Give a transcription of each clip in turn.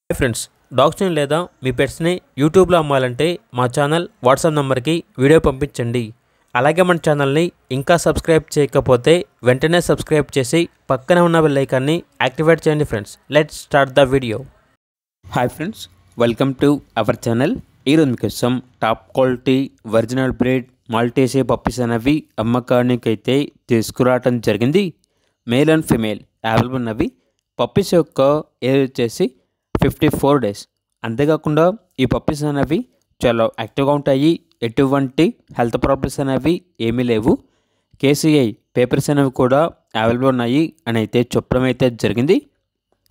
Hi friends, డాగ్స్ని లేదా మీ పెట్స్ని యూట్యూబ్లో అమ్మాలంటే మా ఛానల్ వాట్సాప్ నెంబర్కి వీడియో పంపించండి. అలాగే మన ఛానల్ని ఇంకా సబ్స్క్రైబ్ చేయకపోతే వెంటనే సబ్స్క్రైబ్ చేసి పక్కనే ఉన్న బెల్ ఐకాన్ని యాక్టివేట్ చేయండి. Friends, let's start the video. Hi friends, welcome to our channel. ఈరోజు మీకోసం top quality original breed Maltese puppies అనేవి అమ్మకానికి అయితే తీసుకురావటం జరిగింది. మేల్ అండ్ ఫిమేల్ అవైలబుల్ ఉన్నవి. పప్పీస్ యొక్క ఏజ్ వచ్చేసి 54 days. అంతేకాకుండా ఈ పప్పీస్ అనేవి చాలా యాక్టివ్గా ఉంటాయి. ఎటువంటి హెల్త్ ప్రాబ్లమ్స్ అనేవి ఏమీ లేవు. కేసీఐ పేపర్స్ అనేవి కూడా అవైలబుల్ ఉన్నాయి అని అయితే చెప్పడం అయితే జరిగింది.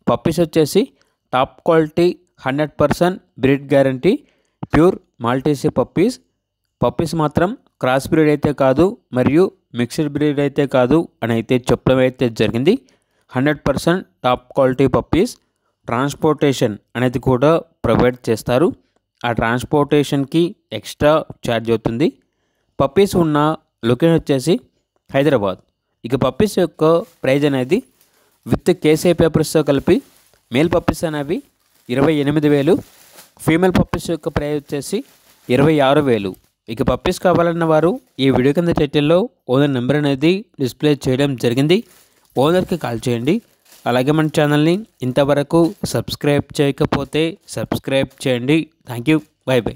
పప్పీస్ వచ్చేసి top quality 100% breed guarantee pure Maltese puppies. Puppies మాత్రం క్రాస్ బ్రీడ్ అయితే కాదు, మరియు మిక్స్డ్ బ్రీడ్ అయితే కాదు అని అయితే చెప్పడం అయితే జరిగింది. 100% టాప్ క్వాలిటీ పప్పీస్. ట్రాన్స్పోర్టేషన్ అనేది కూడా ప్రొవైడ్ చేస్తారు. ఆ ట్రాన్స్పోర్టేషన్కి ఎక్స్ట్రా ఛార్జ్ అవుతుంది. పప్పీస్ ఉన్న లొకేషన్ వచ్చేసి హైదరాబాద్. ఇక పప్పీస్ యొక్క ప్రైజ్ అనేది విత్ కేసీఐ పేపర్స్తో కలిపి మేల్ పప్పీస్ అనేవి 28,000, ఫీమేల్ పప్పీస్ యొక్క ప్రైజ్ వచ్చేసి 26,000. ఇక పప్పీస్ కావాలన్న వారు ఈ వీడియో కింద టైటిల్లో ఓనర్ నెంబర్ అనేది డిస్ప్లే చేయడం జరిగింది. ఓనర్కి కాల్ చేయండి. అలాగే మన ఛానల్ని ఇంతవరకు సబ్స్క్రైబ్ చేయకపోతే సబ్స్క్రైబ్ చేయండి. Thank you. By by.